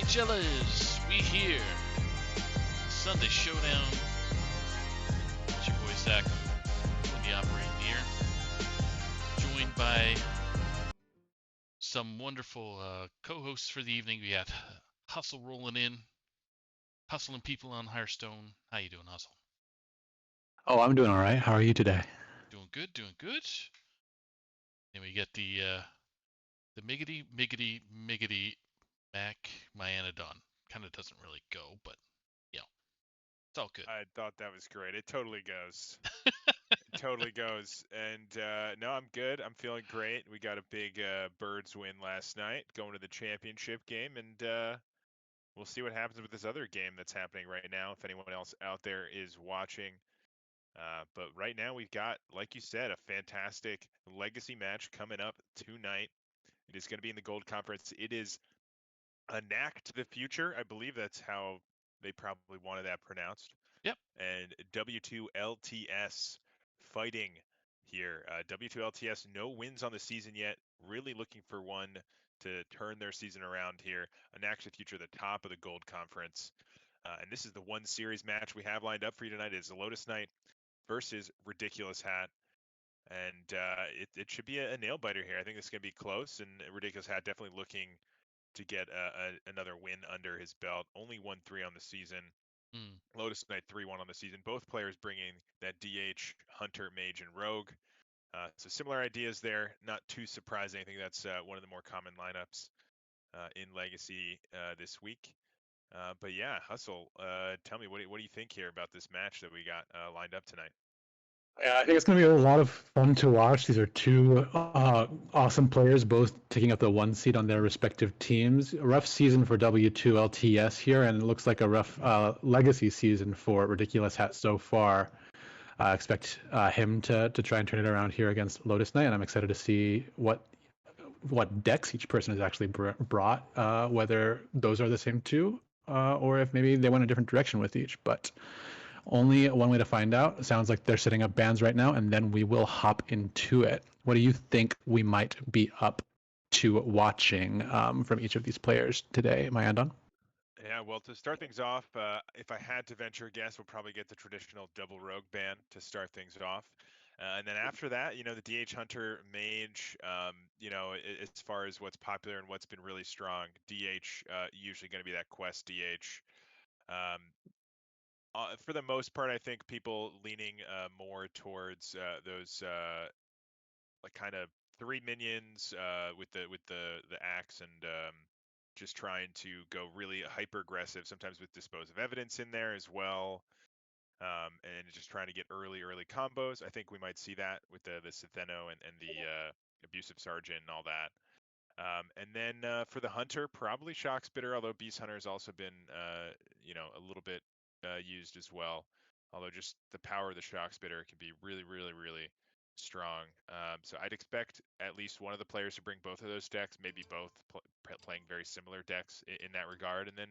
Jellas, we here. Sunday Showdown. It's your boy Zach in the operating ear. Joined by some wonderful co-hosts for the evening. We got Hustle rolling in, hustling people on Hirestone. How you doing, Hustle? Oh, I'm doing all right. How are you today? Doing good, doing good. And we get the Miggity Mac Myanodon. Kind of doesn't really go, but you know, it's all good. I thought that was great. It totally goes. It totally goes. And no, I'm good. I'm feeling great. We got a big Birds win last night, going to the championship game, and we'll see what happens with this other game that's happening right now. If anyone else out there is watching, but right now we've got, like you said, a fantastic legacy match coming up tonight. It is going to be in the Gold Conference. It is a knack to the future. I believe that's how they probably wanted that pronounced. Yep. And W2LTS fighting here. W2LTS, no wins on the season yet. Really looking for one to turn their season around here. A knack to the future, the top of the Gold Conference. And this is the one series match we have lined up for you tonight. It's Lotus Knight versus Ridiculous Hat. And it should be a nail biter here. I think this is going to be close, and Ridiculous Hat definitely looking to get another win under his belt. Only 1-3 on the season. Lotus Knight 3-1 on the season. Both players bringing that DH, Hunter, Mage, and Rogue. So similar ideas there. Not too surprising. I think that's one of the more common lineups in Legacy this week. But yeah, Hustle, tell me, what do you think here about this match that we got lined up tonight? Yeah, I think it's going to be a lot of fun to watch. These are two awesome players, both taking up the one seed on their respective teams. A rough season for W2LTS here, and it looks like a rough legacy season for Ridiculous Hat so far. I expect him to try and turn it around here against Lotus Knight, and I'm excited to see what decks each person has actually brought, whether those are the same two, or if maybe they went a different direction with each. But only one way to find out. It sounds like they're setting up bands right now, and then we will hop into it. What do you think we might be up to watching from each of these players today, Myandon? Yeah, well, to start things off, if I had to venture a guess, we'll probably get the traditional double rogue ban to start things off. And then after that, the DH Hunter Mage, as far as what's popular and what's been really strong, DH usually going to be that Quest DH. For the most part, I think people leaning more towards those like kind of 3 minions with the axe and just trying to go really hyper aggressive, sometimes with Dispose of Evidence in there as well, and just trying to get early combos. I think we might see that with the Sitheno and the Abusive Sergeant and all that. And then for the Hunter, probably Shock Spitter, although Beast Hunter has also been a little bit used as well. Although just the power of the Shock Spitter can be really, really, really strong. So I'd expect at least one of the players to bring both of those decks, maybe both playing very similar decks in that regard. And then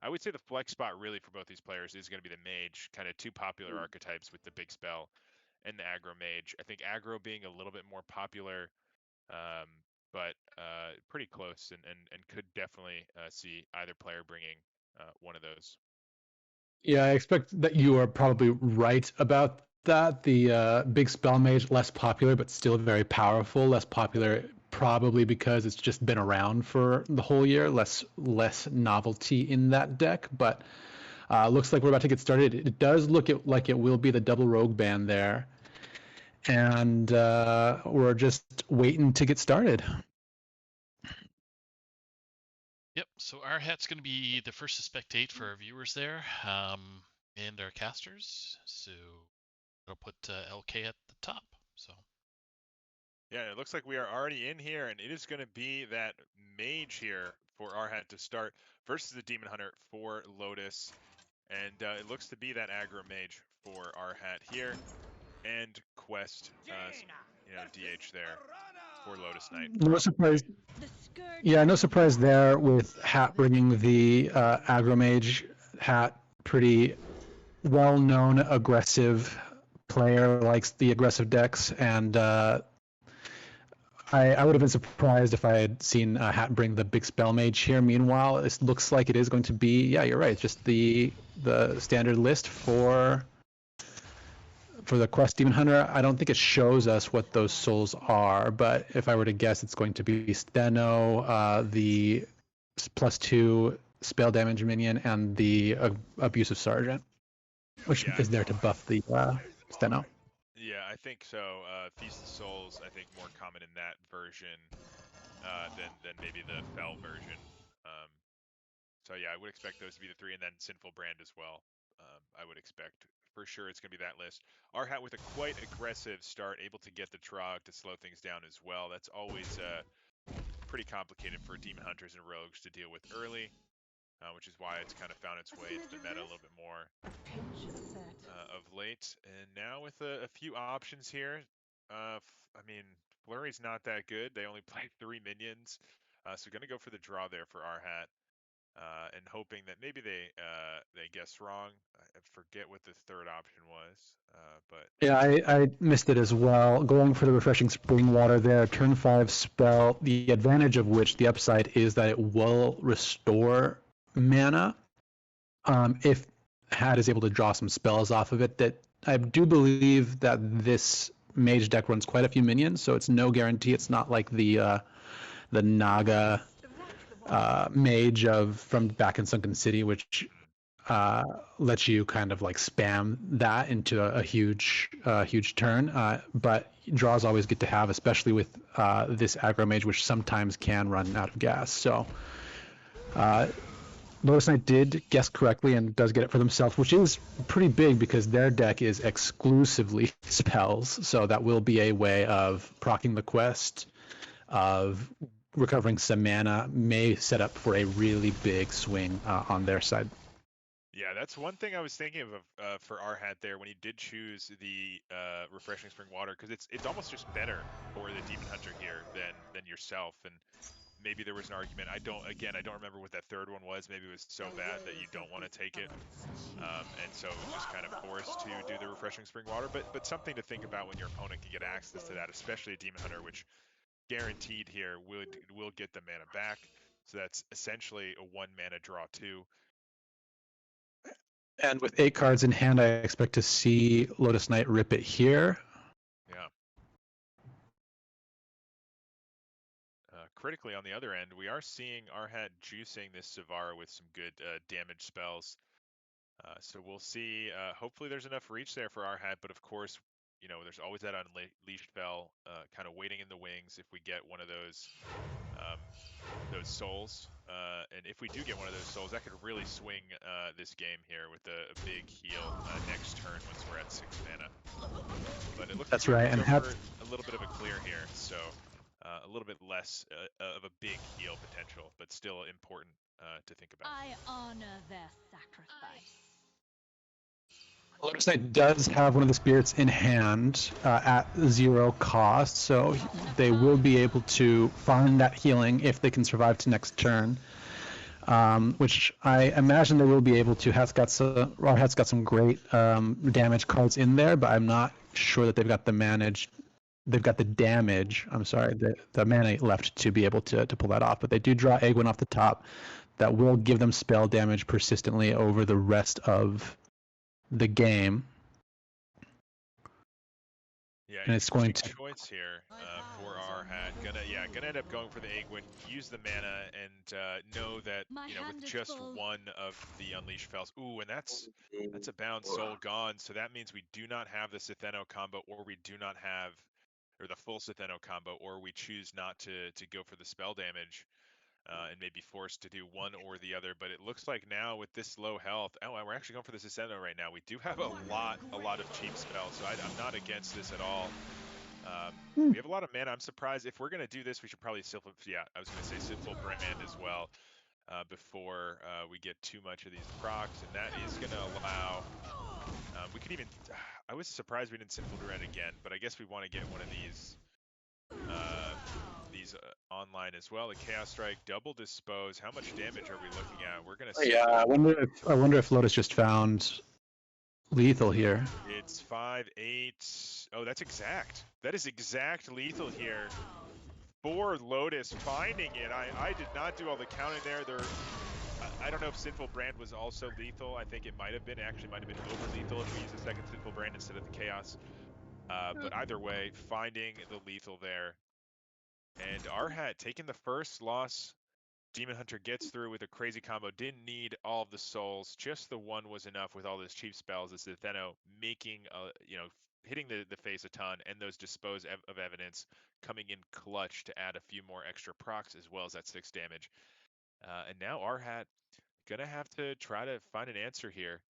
I would say the flex spot really for both these players is going to be the Mage, kind of two popular archetypes with the big spell and the aggro Mage. I think aggro being a little bit more popular, but pretty close, and could definitely see either player bringing one of those. Yeah, I expect that you are probably right about that. The big spell mage, less popular, but still very powerful. Less popular probably because it's just been around for the whole year. Less novelty in that deck, but looks like we're about to get started. It does look like it will be the double rogue ban there, and we're just waiting to get started. Yep, so our hat's going to be the first to spectate for our viewers there, and our casters. So it'll put LK at the top. So yeah, it looks like we are already in here, and it is going to be that Mage here for our hat to start versus the Demon Hunter for Lotus, and it looks to be that aggro Mage for our hat here, and Quest, DH there for Lotus Knight. No surprise. Yeah, no surprise there with Hat bringing the aggro mage. Hat, pretty well-known aggressive player, likes the aggressive decks, and I would have been surprised if I had seen Hat bring the big spell mage here. Meanwhile, it looks like it is going to be, yeah, you're right, just the standard list for the Quest Demon Hunter. I don't think it shows us what those souls are, but if I were to guess, it's going to be Steno, the +2 spell damage minion, and the abusive sergeant, which Yeah, is there to buff the Steno. yeah, I think so. Feast of Souls, I think more common in that version than maybe the Fell version. Um, so yeah, I would expect those to be the three, and then Sinful Brand as well. I would expect for sure it's going to be that list. Our Hat with a quite aggressive start, able to get the Trog to slow things down as well. That's always pretty complicated for Demon Hunters and Rogues to deal with early, which is why it's kind of found its way into the meta a little bit more of late. And now with a few options here, I mean, Flurry's not that good. They only play 3 minions, so going to go for the draw there for our Hat. And hoping that maybe they guessed wrong. I forget what the third option was, but Yeah, I missed it as well. Going for the refreshing spring water there, turn 5 spell. The advantage of which, the upside, is that it will restore mana. If Hat is able to draw some spells off of it, that I do believe that this mage deck runs quite a few minions, so it's no guarantee. It's not like the Naga mage from back in Sunken City, which lets you kind of like spam that into a huge turn. But draws always good to have, especially with this aggro mage, which sometimes can run out of gas. So Lotus Knight did guess correctly and does get it for themselves, which is pretty big because their deck is exclusively spells. So that will be a way of proccing the quest, of recovering some mana, may set up for a really big swing on their side. yeah, that's one thing I was thinking of for our Hat there when he did choose the refreshing spring water, because it's almost just better for the Demon Hunter here than yourself. And maybe there was an argument. I don't remember what that third one was. Maybe it was so bad that you don't want to take it, and so it was just kind of forced to do the refreshing spring water. But something to think about when your opponent can get access to that, especially a Demon Hunter, which guaranteed here will get the mana back. So that's essentially a 1 mana draw too. And with 8 cards in hand, I expect to see Lotus Knight rip it here. Yeah. Critically, on the other end, we are seeing our Hat juicing this Savara with some good damage spells. So we'll see. Hopefully there's enough reach there for our Hat, but of course, there's always that Unleashed Spell kind of waiting in the wings if we get one of those souls. And if we do get one of those souls, that could really swing this game here with a big heal next turn once we're at 6 mana. But it looks That's like right, and have a little bit of a clear here, so a little bit less of a big heal potential, but still important to think about. I honor their sacrifice. Lotus Knight does have one of the spirits in hand at 0 cost, so they will be able to find that healing if they can survive to next turn. Which I imagine they will be able to. Hat's got some great damage cards in there, but I'm not sure that they've got the damage. I'm sorry, the mana left to be able to pull that off. But they do draw Egwin off the top. That will give them spell damage persistently over the rest of the game. Yeah, and it's going to choice here for our Hat. Gonna end up going for the Egwin, use the mana, and know that with just one of the Unleashed Fells. Ooh, and that's a bound soul gone. So that means we do not have the Sitheno combo, or we do not have, or the full Sitheno combo, or we choose not to go for the spell damage. And maybe forced to do one or the other, but it looks like now with this low health, we're actually going for the Sissendo right now. We do have a lot of cheap spells, so I'm not against this at all. We have a lot of mana. I'm surprised if we're going to do this, we should probably I was going to say Sinful Brand as well before we get too much of these procs, and that is going to allow. We could even. I was surprised we didn't Sinful Brand again, but I guess we want to get one of these. Online as well. The Chaos Strike, double dispose. How much damage are we looking at? We're gonna see. Yeah, I wonder if Lotus just found lethal here. It's 5/8. Oh, that's exact. That is exact lethal here. for Lotus finding it. I did not do all the counting there. I don't know if Sinful Brand was also lethal. I think it might have been. It actually might have been over lethal if we use a second Sinful Brand instead of the Chaos. But either way, finding the lethal there. And Arhat taking the first loss. Demon Hunter gets through with a crazy combo. Didn't need all of the souls. Just the one was enough with all those cheap spells. As Zetheno making, hitting the face a ton, and those dispose of evidence coming in clutch to add a few more extra procs as well as that 6 damage. And now Arhat gonna have to try to find an answer here.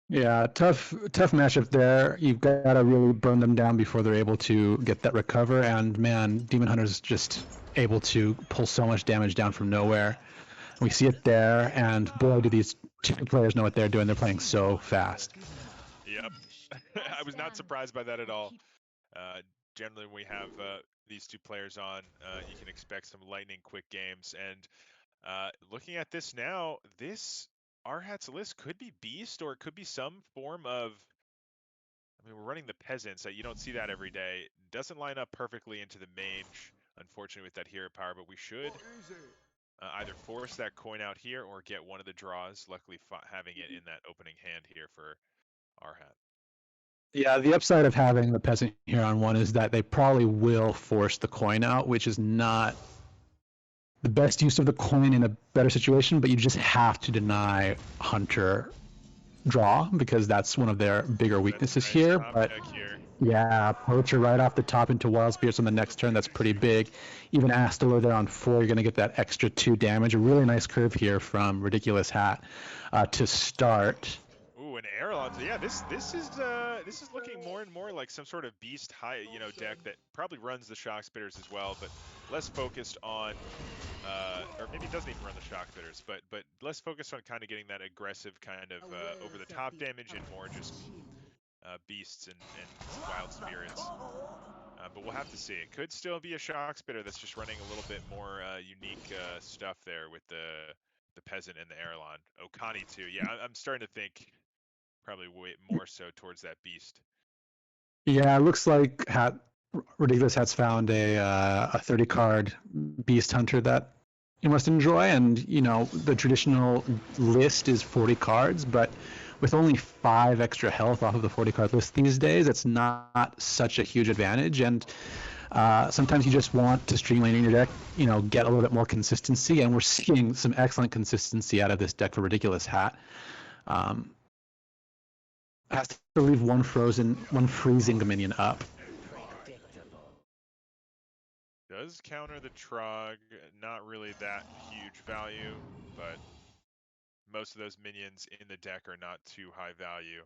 Yeah, tough matchup there. You've got to really burn them down before they're able to get that recover. And man, Demon Hunter's just able to pull so much damage down from nowhere. We see it there, and boy, do these two players know what they're doing. They're playing so fast. Yep. I was not surprised by that at all. Generally, when we have these two players on, you can expect some lightning quick games. And looking at this now, this Arhat's list could be Beast, or it could be some form of. I mean, we're running the Peasants. You don't see that every day. Doesn't line up perfectly into the Mage, unfortunately, with that hero power. But we should either force that coin out here or get one of the draws. Luckily, having it in that opening hand here for Arhat. Yeah, the upside of having the Peasant here on one is that they probably will force the coin out, which is not the best use of the coin in a better situation, but you just have to deny Hunter draw because that's one of their bigger weaknesses nice here. But here. Yeah, Poacher right off the top into Wild Spirits on the next turn. That's pretty big. Even Astalar there on 4, you're going to get that extra 2 damage. A really nice curve here from Ridiculous Hat to start. Ooh, an Aerolon. So yeah, this is looking more and more like some sort of beast high, deck that probably runs the Shock Spitters as well, but less focused on, or maybe it doesn't even run the Shock Spitters, but less focused on kind of getting that aggressive kind of over the top damage and more just beasts and wild spirits. But we'll have to see. It could still be a Shock Spitter that's just running a little bit more unique stuff there with the Peasant and the Aerolon. Okani too. Yeah, I'm starting to think probably way more so towards that beast. Yeah, it looks like Ridiculous Hat's found a 30 card Beast Hunter that you must enjoy. And, the traditional list is 40 cards, but with only 5 extra health off of the 40 card list these days, it's not such a huge advantage. And sometimes you just want to streamline in your deck, get a little bit more consistency. And we're seeing some excellent consistency out of this deck for Ridiculous Hat. Has to leave one freezing minion up. Does counter the Trog, not really that huge value, but most of those minions in the deck are not too high value.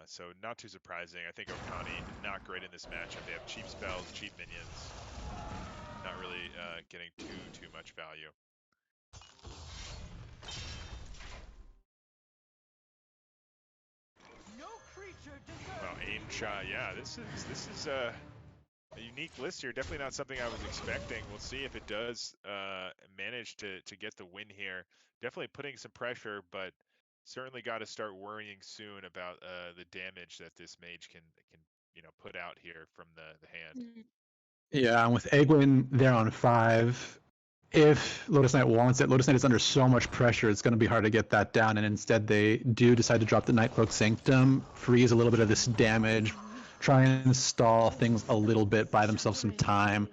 So not too surprising. I think Okani not great in this matchup. They have cheap spells, cheap minions. Not really getting too much value. Well, aim shot, yeah. This is a unique list here. Definitely not something I was expecting. We'll see if it does manage to get the win here. Definitely putting some pressure, but certainly got to start worrying soon about the damage that this mage can put out here from the hand. Yeah, and with Egwin there on 5, if Lotus Knight wants it, Lotus Knight is under so much pressure, it's going to be hard to get that down, and instead they do decide to drop the Nightcloak Sanctum, freeze a little bit of this damage, try and stall things a little bit, buy themselves some time.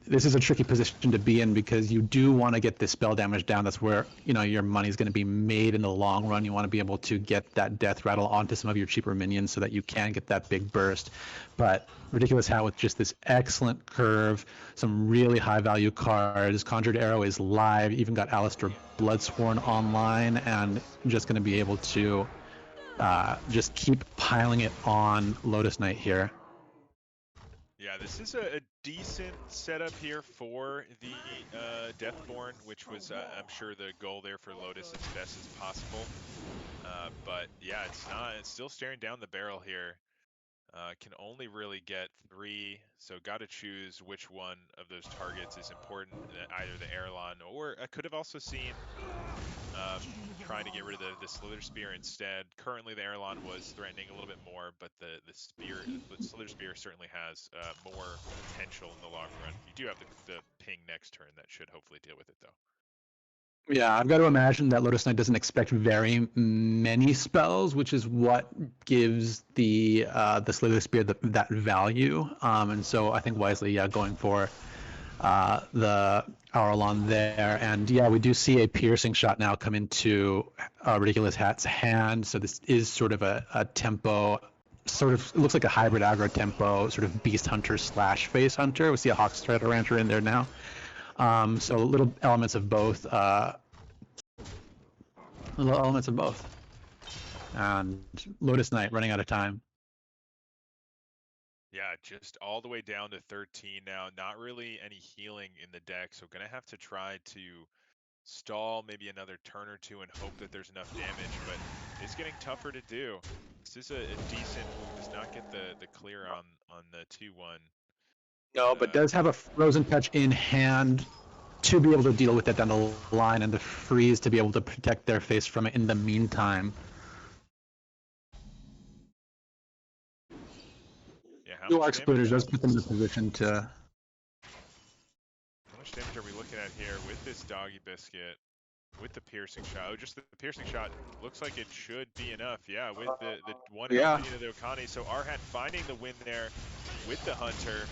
This is a tricky position to be in because you do want to get this spell damage down. That's where your money's going to be made in the long run. You want to be able to get that death rattle onto some of your cheaper minions so that you can get that big burst. But Ridiculous Hat with just this excellent curve, some really high value cards. Conjured Arrow is live, even got Alistair Bloodsworn online, and just going to be able to just keep piling it on Lotus Knight here. Yeah, this is a decent setup here for the Deathborn, which was, I'm sure, the goal there for Lotus as best as possible. But yeah, it's not. It's still staring down the barrel here. Can only really get 3, so got to choose which one of those targets is important. Either the Aerolon, or I could have also seen trying to get rid of the Slither Spear instead. Currently, the Airlon was threatening a little bit more, but the Slither Spear certainly has more potential in the long run. You do have the ping next turn that should hopefully deal with it, though. Yeah, I've got to imagine that Lotus Knight doesn't expect very many spells, which is what gives the Slither Spear that value. And so I think wisely, yeah, going for the Aurelon there. And yeah, we do see a piercing shot now come into Ridiculous Hat's hand. So this is sort of a tempo, sort of, it looks like a hybrid aggro tempo, sort of Beast Hunter slash Face Hunter. We see a Hawkstrider Rancher in there now. So little elements of both. Little elements of both. And Lotus Knight running out of time. Yeah, just all the way down to 13 now. Not really any healing in the deck, so gonna have to try to stall maybe another turn or two and hope that there's enough damage, but it's getting tougher to do. This is a decent, does not get the clear on the 2-1. No, but does have a Frozen Touch in hand to be able to deal with that down the line, and the freeze to be able to protect their face from it in the meantime. Yeah, how Dual much Arc damage? Splitters does put them in a position to. How much damage are we looking at here with this Doggy Biscuit? With the piercing shot, oh, just the piercing shot looks like it should be enough. Yeah, with the one health minion of the Okani. So Arhat finding the win there with the Hunter,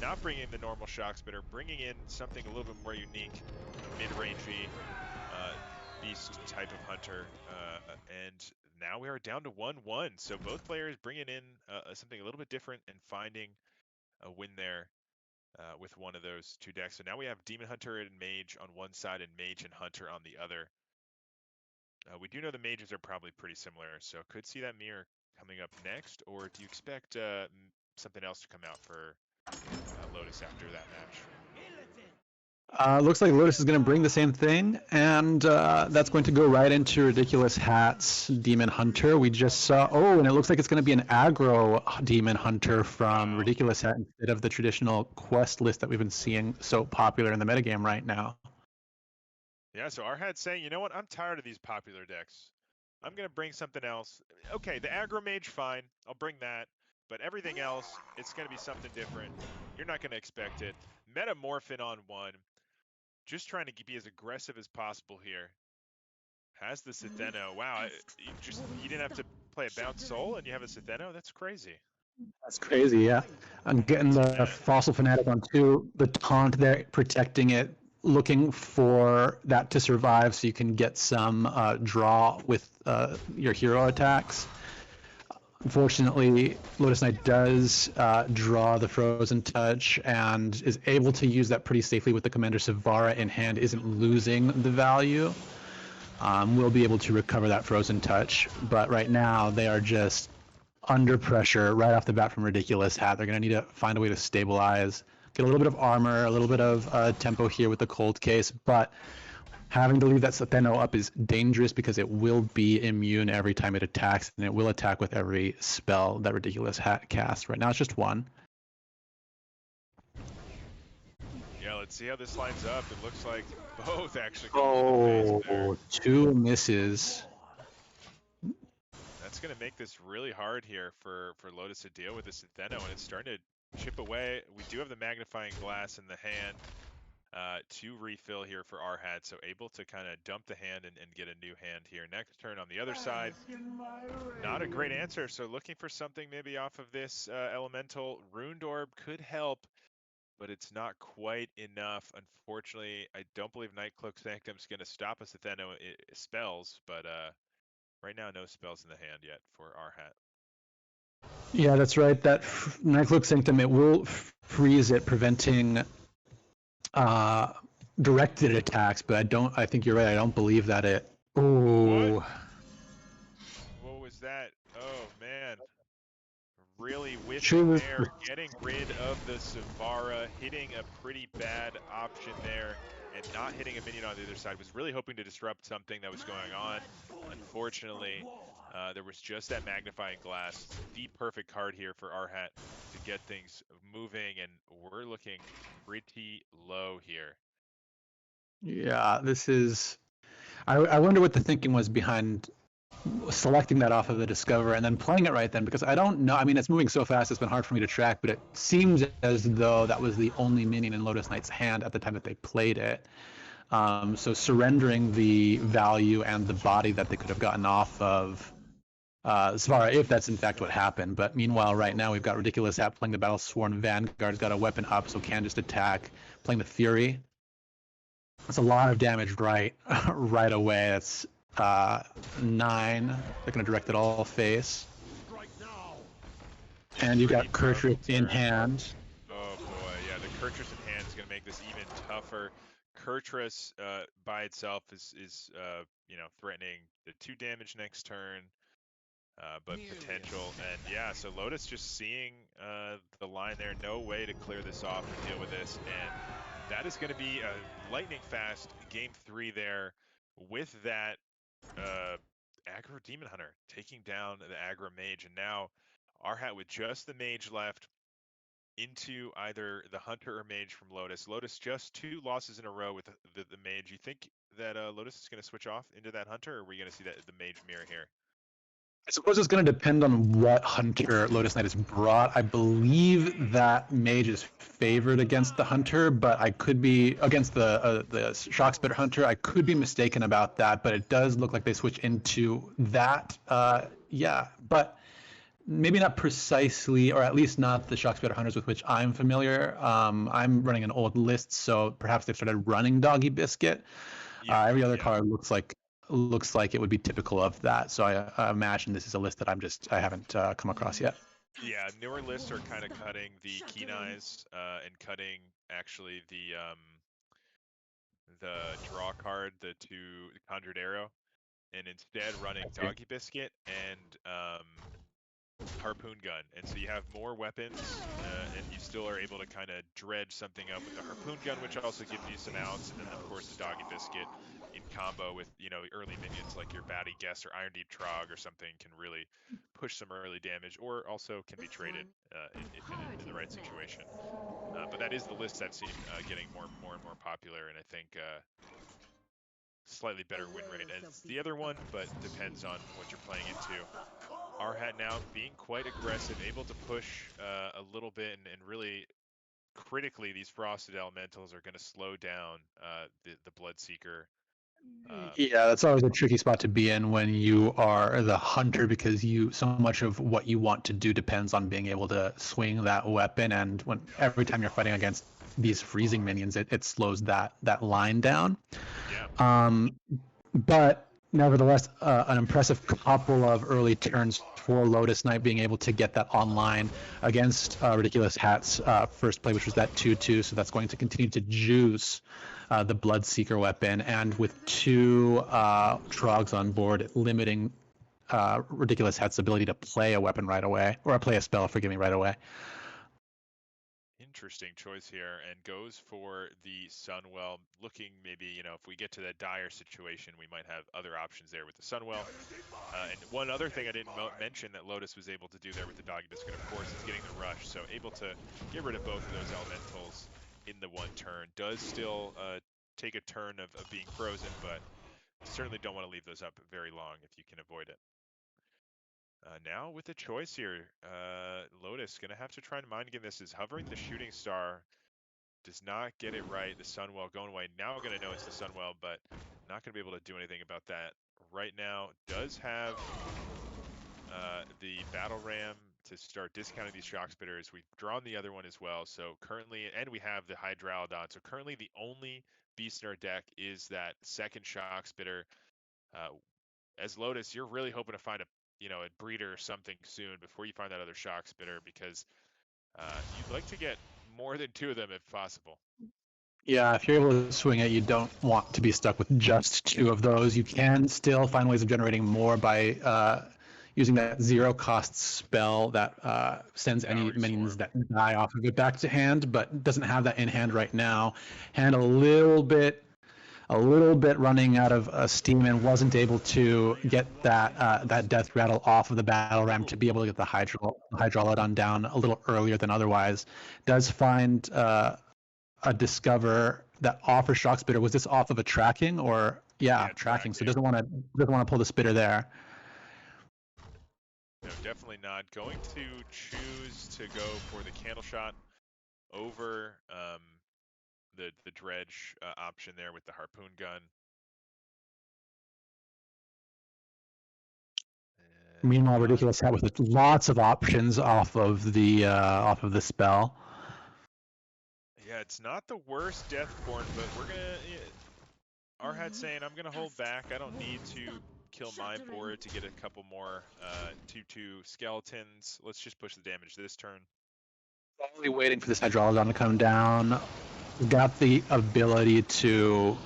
not bringing the normal Shock Spitter, bringing in something a little bit more unique, a mid-rangey beast type of Hunter. And now we are down to 1-1. So both players bringing in something a little bit different and finding a win there. With one of those two decks. So now we have Demon Hunter and Mage on one side and Mage and Hunter on the other. We do know the mages are probably pretty similar, so could see that mirror coming up next, or do you expect something else to come out for Lotus after that match? Looks like Lotus is going to bring the same thing, and that's going to go right into Ridiculous Hat's Demon Hunter. We just saw, oh, and it looks like it's going to be an aggro Demon Hunter from Ridiculous Hat instead of the traditional quest list that we've been seeing so popular in the metagame right now. Yeah, so Arhat's saying, you know what, I'm tired of these popular decks. I'm going to bring something else. Okay, the aggro mage, fine, I'll bring that. But everything else, it's going to be something different. You're not going to expect it. Metamorphin on one. Just trying to be as aggressive as possible here. Has the Sitheno. Wow, you didn't have to play a Bounce Soul and you have a Sitheno? That's crazy. That's crazy, yeah. I'm getting the Fossil Fanatic on 2, the taunt there, protecting it, looking for that to survive so you can get some draw with your hero attacks. Unfortunately, Lotus Knight does draw the Frozen Touch and is able to use that pretty safely with the Commander Savara in hand, isn't losing the value. Will be able to recover that Frozen Touch, but right now they are just under pressure right off the bat from Ridiculous Hat. They're going to need to find a way to stabilize, get a little bit of armor, a little bit of tempo here with the Cold Case, but having to leave that Sitheno up is dangerous because it will be immune every time it attacks, and it will attack with every spell that Ridiculous Hat casts. Right now it's just one. Yeah, let's see how this lines up. It looks like both actually go Oh, 2 misses. That's going to make this really hard here for Lotus to deal with this Sitheno, and it's starting to chip away. We do have the magnifying glass in the hand to refill here for Arhat, so able to kind of dump the hand and get a new hand here. Next turn on the other side, not a great answer, so looking for something maybe off of this Elemental. Runed Orb could help, but it's not quite enough. Unfortunately, I don't believe Nightcloak Sanctum is going to stop us Sitheno spells, but right now, no spells in the hand yet for Arhat. Yeah, that's right. That Nightcloak Sanctum, it will freeze it, preventing directed attacks, but I think you're right. I don't believe that it. Oh. What was that? Oh, man. Really whiffing there, getting rid of the Savara, hitting a pretty bad option there, and not hitting a minion on the other side. Was really hoping to disrupt something that was going on. Unfortunately, there was just that magnifying glass. The perfect card here for Arhat to get things moving, and we're looking pretty low here. Yeah, this is I wonder what the thinking was behind selecting that off of the Discover and then playing it right then, because I don't know. I mean, it's moving so fast, it's been hard for me to track, but it seems as though that was the only minion in Lotus Knight's hand at the time that they played it. So surrendering the value and the body that they could have gotten off of Svara, if that's in fact what happened. But meanwhile, right now, we've got Ridiculous Hat playing the Battle Sworn. Vanguard's got a weapon up, so can just attack, playing the Fury. That's a lot of damage right away. That's 9. They're going to direct it all face. And you've got Kurtrus in hand. Oh boy, yeah, the Kurtrus in hand is going to make this even tougher. Kurtrus by itself is threatening the 2 damage next turn, but potential. And yeah, so Lotus just seeing the line there, no way to clear this off and deal with this, and that is going to be a lightning fast game 3 there with that aggro Demon Hunter taking down the aggro Mage, and now Arhat with just the Mage left into either the Hunter or Mage from Lotus. Lotus just 2 losses in a row with the Mage. You think that Lotus is going to switch off into that Hunter, or are we going to see that the Mage mirror here? I suppose it's going to depend on what Hunter Lotus Knight has brought. I believe that Mage is favored against the Hunter, but I could be against the Shockspitter Hunter. I could be mistaken about that, but it does look like they switch into that. Yeah, but maybe not precisely, or at least not the Shockspitter Hunters with which I'm familiar. I'm running an old list, so perhaps they've started running Doggy Biscuit. Yeah, every other card looks like it would be typical of that. So I imagine this is a list that I haven't come across yet. Yeah, newer lists are kind of cutting the Keen Eyes and cutting actually the draw card, the 2 Conjured Arrow, and instead running Doggy Biscuit and Harpoon Gun. And so you have more weapons, and you still are able to kind of dredge something up with the Harpoon Gun, which also gives you some outs, and then of course the Doggy Biscuit in combo with early minions like your Batty Guess or Iron Deep Trog or something can really push some early damage, or also can be traded in the right situation. But that is the list that's getting more and more popular, and I think slightly better win rate as the other one, but depends on what you're playing into. Arhat now being quite aggressive, able to push a little bit, and really critically, these Frosted Elementals are going to slow down the Bloodseeker. Yeah, that's always a tricky spot to be in when you are the hunter, because so much of what you want to do depends on being able to swing that weapon, and every time you're fighting against these freezing minions, it slows that line down. Yeah. But nevertheless, an impressive couple of early turns for Lotus Knight, being able to get that online against Ridiculous Hat's first play, which was that 2/2. So that's going to continue to juice the Bloodseeker weapon, and with 2 Trogs on board, limiting Ridiculous Hat's ability to play a weapon right away, or play a spell, forgive me, right away. Interesting choice here, and goes for the Sunwell, looking maybe, if we get to that dire situation, we might have other options there with the Sunwell. And one other thing I didn't mention that Lotus was able to do there with the Doggy Biscuit, of course, is getting the rush. So able to get rid of both of those elementals in the 1 turn. Does still take a turn of being frozen, but certainly don't want to leave those up very long if you can avoid it. Now with the choice here, Lotus going to have to try and mind game this. Is hovering the Shooting Star, does not get it right. The Sunwell going away. Now we're going to know it's the Sunwell, but not going to be able to do anything about that right now. Does have the Battle Ram to start discounting these Shockspitters. We've drawn the other one as well. So currently, and we have the Hydralodon. So currently the only beast in our deck is that second Shockspitter. As Lotus, you're really hoping to find a breeder or something soon before you find that other Shockspitter, because you'd like to get more than 2 of them if possible. Yeah, if you're able to swing it, you don't want to be stuck with just 2 of those. You can still find ways of generating more by using that 0-cost spell that sends any minions that die off of it back to hand, but doesn't have that in hand right now. Hand a little bit running out of steam, and wasn't able to get that Death Rattle off of the Battle Ram to be able to get the Hydralodon down a little earlier than otherwise. Does find a Discover that offers Shockspitter. Was this off of a tracking, or Yeah, tracking. So doesn't want to pull the spitter there. No, definitely not. Going to choose to go for the candle shot over the dredge option there with the harpoon gun. And Meanwhile, Ridiculous Hat with lots of options off of the spell. Yeah, it's not the worst Deathborn, but we're gonna. Arhat saying, I'm gonna hold back. I don't need to kill my board to get a couple more 2/2 skeletons. Let's just push the damage this turn. Only waiting for this Hydrolodon to come down. Got the ability to.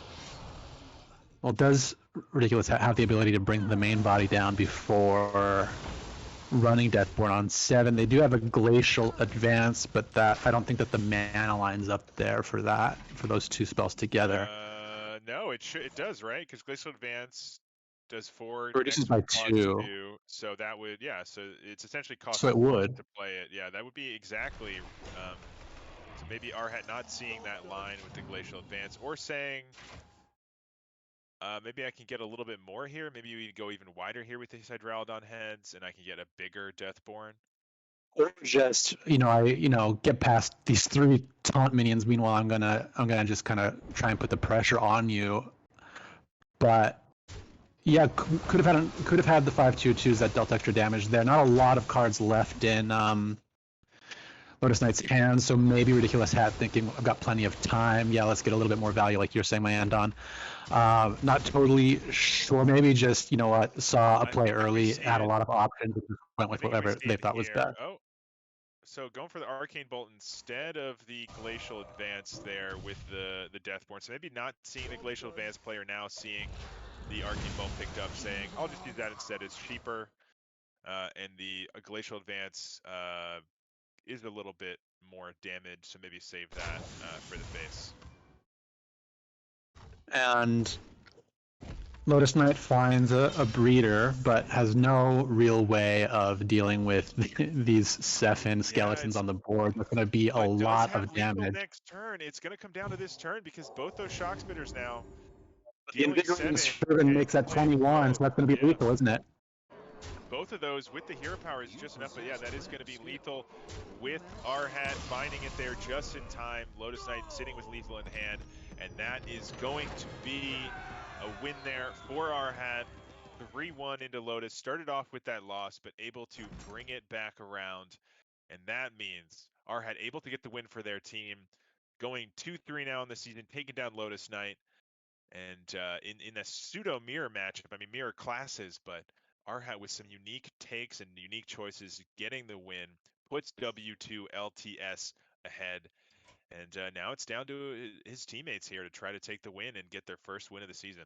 Well, does Ridiculous have the ability to bring the main body down before running Deathborn on 7? They do have a Glacial Advance, but that I don't think that the mana lines up there for that, for those two spells together. No, it does, right? Because Glacial Advance does 4, Reduces next by one costs 2. 2, so that would, yeah, so it's essentially cost So it 1 would. to play it. Yeah, that would be exactly, so maybe Arhat not seeing that line with the Glacial Advance, or saying, maybe I can get a little bit more here. Maybe we go even wider here with these Hydrolodon heads, and I can get a bigger Deathborn. Or just I get past these 3 taunt minions. Meanwhile, I'm gonna just kind of try and put the pressure on you. But yeah, could have had the 5/2/2s that dealt extra damage there. Not a lot of cards left in Lotus Knight's hands, so maybe Ridiculous Hat thinking I've got plenty of time. Yeah, let's get a little bit more value, like you're saying, my Andon. Not totally sure. Maybe just saw a play early, had a lot of options, and went with whatever they thought was best. Oh, so going for the Arcane Bolt instead of the Glacial Advance there with the Deathborn. So maybe not seeing the Glacial Advance player, now seeing the Arcane Bolt picked up, saying, I'll just use that instead. It's cheaper. And the Glacial Advance is a little bit more damage, so maybe save that for the face. And Lotus Knight finds a breeder, but has no real way of dealing with these Sephin skeletons on the board. That's going to be a lot of damage. Next turn, it's going to come down to this turn because both those shock spitters now The dealing 7 makes that 21, so that's going to be lethal, isn't it? Both of those with the hero power is just enough, but yeah, that is going to be lethal with Arhat finding it there just in time. Lotus Knight sitting with lethal in hand, and that is going to be a win there for Arhat. 3-1 into Lotus. Started off with that loss, but able to bring it back around, and that means Arhat able to get the win for their team. Going 2-3 now in the season, taking down Lotus Knight. And in a pseudo mirror matchup, I mean mirror classes, but Arhat with some unique takes and unique choices, getting the win, puts W2 LTS ahead. And now it's down to his teammates here to try to take the win and get their first win of the season.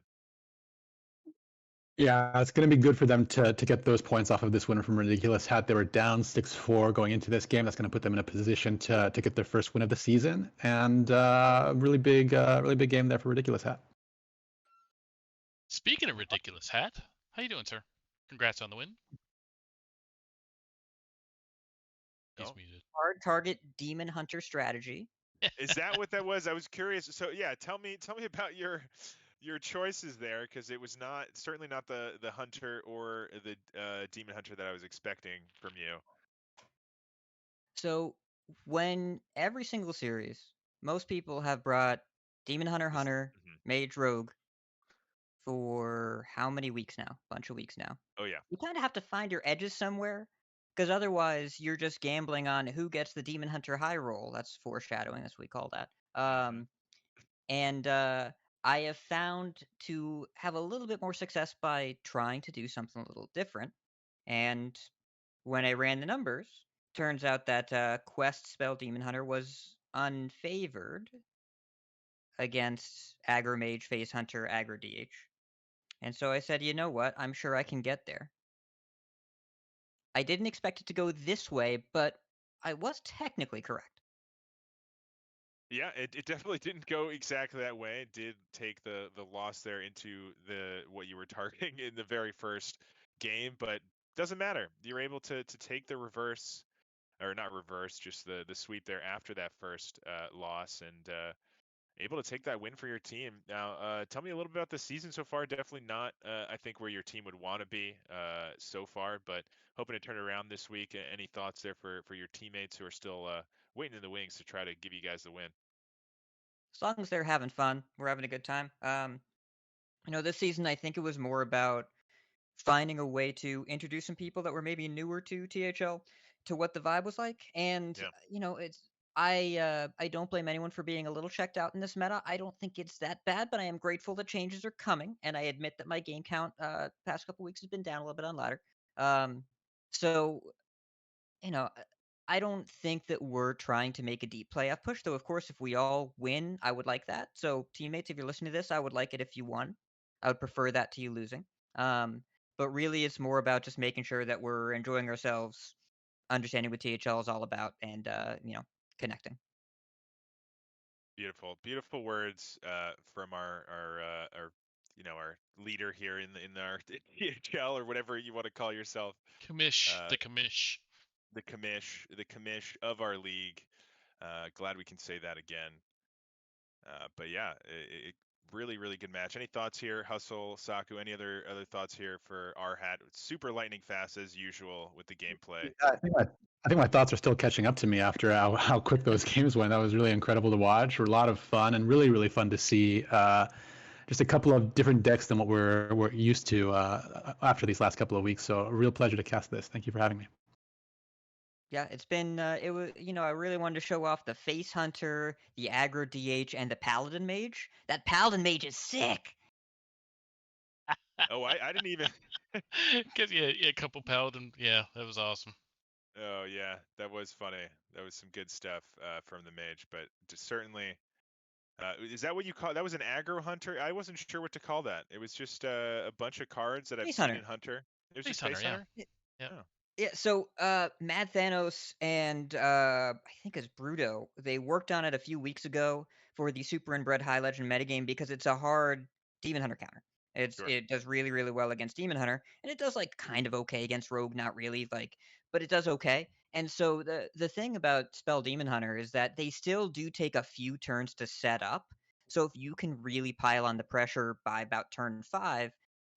Yeah, it's going to be good for them to get those points off of this win from Ridiculous Hat. They were down 6-4 going into this game. That's going to put them in a position to get their first win of the season, and really big game there for Ridiculous Hat. Speaking of Ridiculous Hat, how you doing, sir? Congrats on the win. He's muted. Hard target demon hunter strategy. Is that what that was? I was curious. So yeah, tell me about your choices there, because it was certainly not the hunter or the demon hunter that I was expecting from you. So when every single series, most people have brought demon hunter, mage rogue for how many weeks now? Bunch of weeks now. Oh yeah. You kind of have to find your edges somewhere, because otherwise you're just gambling on who gets the demon hunter high roll. That's foreshadowing, that's what we call that. And I have found to have a little bit more success by trying to do something a little different. And when I ran the numbers, turns out that quest spell demon hunter was unfavored against aggro mage, phase hunter, aggro DH. And so I said, you know what? I'm sure I can get there. I didn't expect it to go this way, but I was technically correct. Yeah, it definitely didn't go exactly that way. It did take the loss there into what you were targeting in the very first game, but doesn't matter. You're able to take the reverse, or not reverse, just the sweep there after that first loss, and able to take that win for your team. Now, tell me a little bit about the season so far. Definitely not, I think, where your team would want to be so far, but hoping to turn it around this week. Any thoughts there for your teammates who are still waiting in the wings to try to give you guys the win? As long as they're having fun, we're having a good time. This season I think it was more about finding a way to introduce some people that were maybe newer to THL to what the vibe was like. And Yeah. it's I don't blame anyone for being a little checked out in this meta. I don't think it's that bad, but I am grateful that changes are coming, and I admit that my game count past couple weeks has been down a little bit on ladder. Um, so you know, uh, I don't think that we're trying to make a deep playoff push, though. Of course, if we all win, I would like that. So, teammates, if you're listening to this, I would like it if you won. I would prefer that to you losing. Um, but really, it's more about just making sure that we're enjoying ourselves, understanding what THL is all about, and connecting. Beautiful, beautiful words from our our leader here in our THL or whatever you want to call yourself. Commish, Uh, the commish. the commish of our league. Glad we can say that again. But yeah, really, really good match. Any thoughts here, Hustle, Saku? Any other thoughts here for our hat? Super lightning fast as usual with the gameplay. Yeah, I think my thoughts are still catching up to me after how quick those games went. That was really incredible to watch. A lot of fun and really really fun to see. Just a couple of different decks than what we're used to after these last couple of weeks. So a real pleasure to cast this. Thank you for having me. Yeah, it's been it was I really wanted to show off the Face Hunter, the Aggro DH, and the Paladin Mage. That Paladin Mage is sick. Oh, I didn't even. Cause yeah, a couple paladin. Yeah, that was awesome. Oh yeah, that was funny. That was some good stuff from the mage, but just certainly. Is that what you call? That was an aggro hunter. I wasn't sure what to call that. It was just a bunch of cards that I've Face seen Hunter. in Hunter. It was Face just Hunter, face yeah. hunter. Yep. Oh, Yeah, so Mad Thanos and I think it's Bruto, they worked on it a few weeks ago for the Super Inbred High Legend metagame because it's a hard Demon Hunter counter. sure. It does really, really well against Demon Hunter, and it does like kind of okay against Rogue, not really, like, but it does okay. And so the thing about Spell Demon Hunter is that they still do take a few turns to set up. So if you can really pile on the pressure by about turn 5,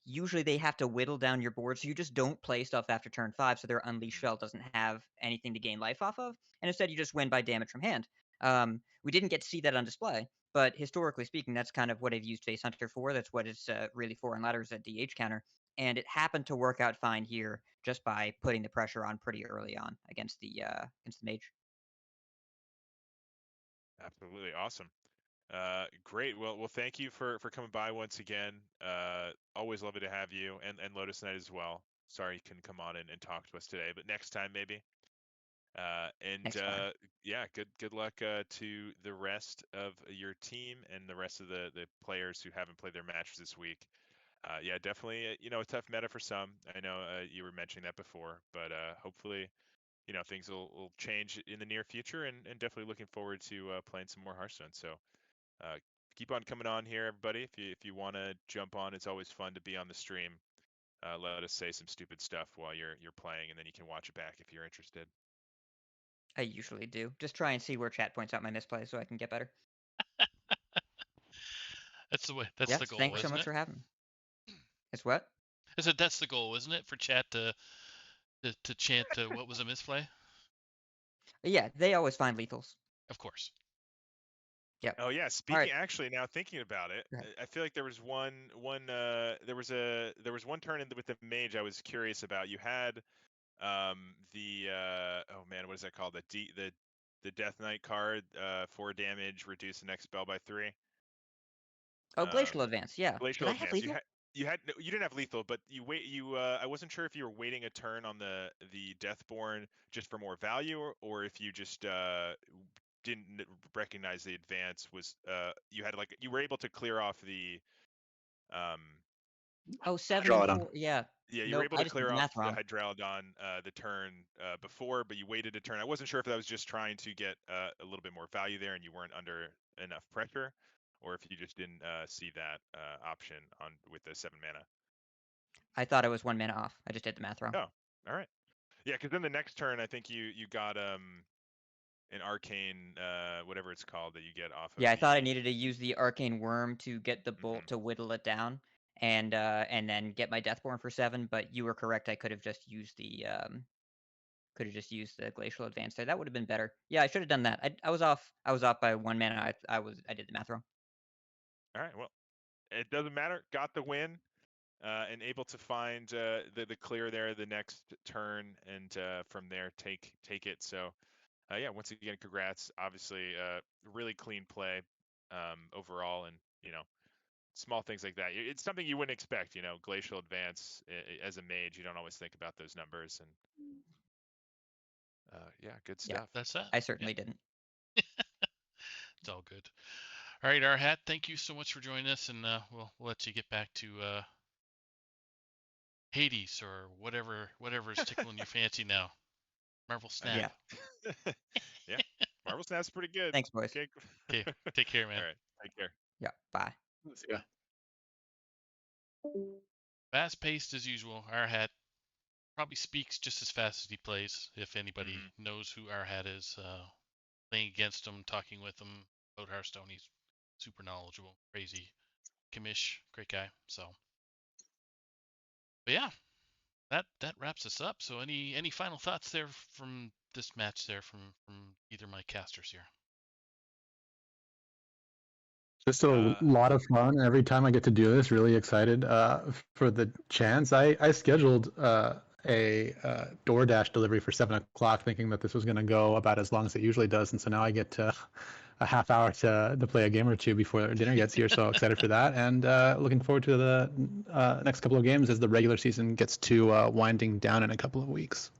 usually they have to whittle down your board so you just don't play stuff after turn 5 so their unleash Mm, shell doesn't have anything to gain life off of, and instead you just win by damage from hand. We didn't get to see that on display, but historically speaking, that's kind of what I've used Face Hunter for. That's what it's really for in ladders at DH counter, and it happened to work out fine here just by putting the pressure on pretty early on against the mage. absolutely awesome. Great. Well, thank you for coming by once again. Always lovely to have you and Lotus Knight as well. Sorry you couldn't come on and talk to us today, but next time maybe. And Next time. yeah, good luck to the rest of your team and the rest of the players who haven't played their matches this week. Yeah, definitely, a tough meta for some. I know you were mentioning that before, but hopefully, things will change in the near future, and definitely looking forward to playing some more Hearthstone. So uh, keep on coming on here, everybody. If you want to jump on, it's always fun to be on the stream. Let us say some stupid stuff while you're playing, and then you can watch it back if you're interested. I usually do. Just try and see where chat points out my misplays so I can get better. That's the way. That's the Yes, goal, thanks so isn't much it? for having me. It's what? I said that's the goal, isn't it? For chat to chant what was a misplay? Yeah, they always find lethals. Of course. Yep. Oh yeah, All right. actually now thinking about it, Go ahead. I feel like there was there was one turn with the mage I was curious about. You had the oh man, what is that called? The Death Knight card, 4 damage, reduce the next spell by 3. Oh, Glacial Um Advance. Yeah. Did Glacial I have Advance. lethal? You didn't have lethal, but I wasn't sure if you were waiting a turn on the Deathborn just for more value, or if you just didn't recognize the advance was you had like you were able to clear off the um Oh, I 7 draw and it on. 4. Yeah. yeah, you were Nope. able I to just did clear the off math the wrong. Hydralodon the turn before, but you waited a turn. I wasn't sure if that was just trying to get a little bit more value there and you weren't under enough pressure, or if you just didn't see that option on with the 7 mana. I thought I was 1 mana off. I just did the math wrong. Oh, all right. Yeah, because then the next turn, I think you got an arcane, whatever it's called that you get off of Yeah, I thought I the. needed to use the arcane worm to get the bolt to whittle it down, and then get my Deathborn for 7. But you were correct. I could have just used the glacial advance there. That would have been better. Yeah, I should have done that. I was off. I was off by 1 mana. I did the math wrong. All right, well, it doesn't matter. Got the win, and able to find the clear there the next turn, and from there take it. So yeah, once again, congrats. Obviously, really clean play overall, and small things like that. It's something you wouldn't expect. Glacial advance as a mage, you don't always think about those numbers, and yeah, good Yeah, stuff. That's that. I certainly didn't. It's all good. All right, Arhat, thank you so much for joining us, and we'll let you get back to Hades or whatever's tickling your fancy now. Marvel Snap. Yeah. Yeah, Marvel Snap's pretty good. Thanks, boys. Okay. Okay, take care, man. All right, take care. Yeah. Bye. Yeah. Fast paced as usual. Arhat probably speaks just as fast as he plays. If anybody knows who Arhat is, playing against him, talking with him about Hearthstone, he's super knowledgeable, crazy, commish, great guy. So, but yeah, that wraps us up. So, any final thoughts there from this match there from either my casters here? Just a lot of fun. Every time I get to do this, really excited for the chance. I scheduled a DoorDash delivery for 7 o'clock, thinking that this was going to go about as long as it usually does, and so now I get a half hour to play a game or two before dinner gets here. So excited for that, and looking forward to the next couple of games as the regular season gets to winding down in a couple of weeks.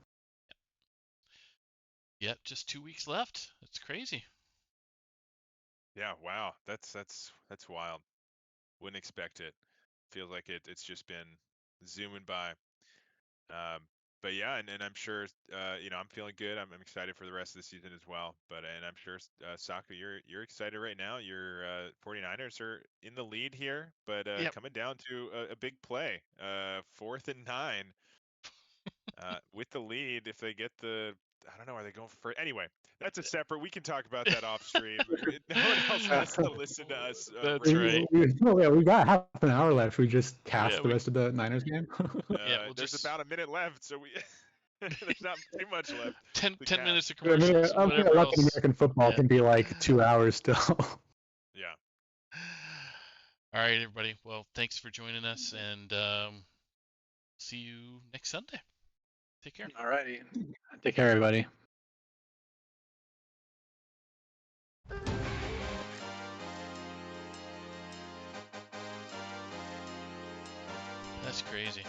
Yep, just 2 weeks left. It's crazy. Yeah, wow, that's wild. Wouldn't expect it. Feels like it's just been zooming by. But yeah, and I'm sure I'm feeling good. I'm excited for the rest of the season as well. And I'm sure Saka, you're excited right now. Your 49ers are in the lead here, but Yep. coming down to a big play, 4th and 9, with the lead. If they get I don't know, are they going for anyway? That's a separate. We can talk about that off stream. No one else has to listen to us. That's right. We got half an hour left. We just cast the we- rest of the Niners game. Yeah, we'll there's just- about a minute left, so there's not too much left. 10 cast. minutes of I mean, commercials, whatever else. American football can be like 2 hours still. Yeah. All right, everybody. Well, thanks for joining us, and see you next Sunday. Take care. All righty. Take care, everybody. That's crazy.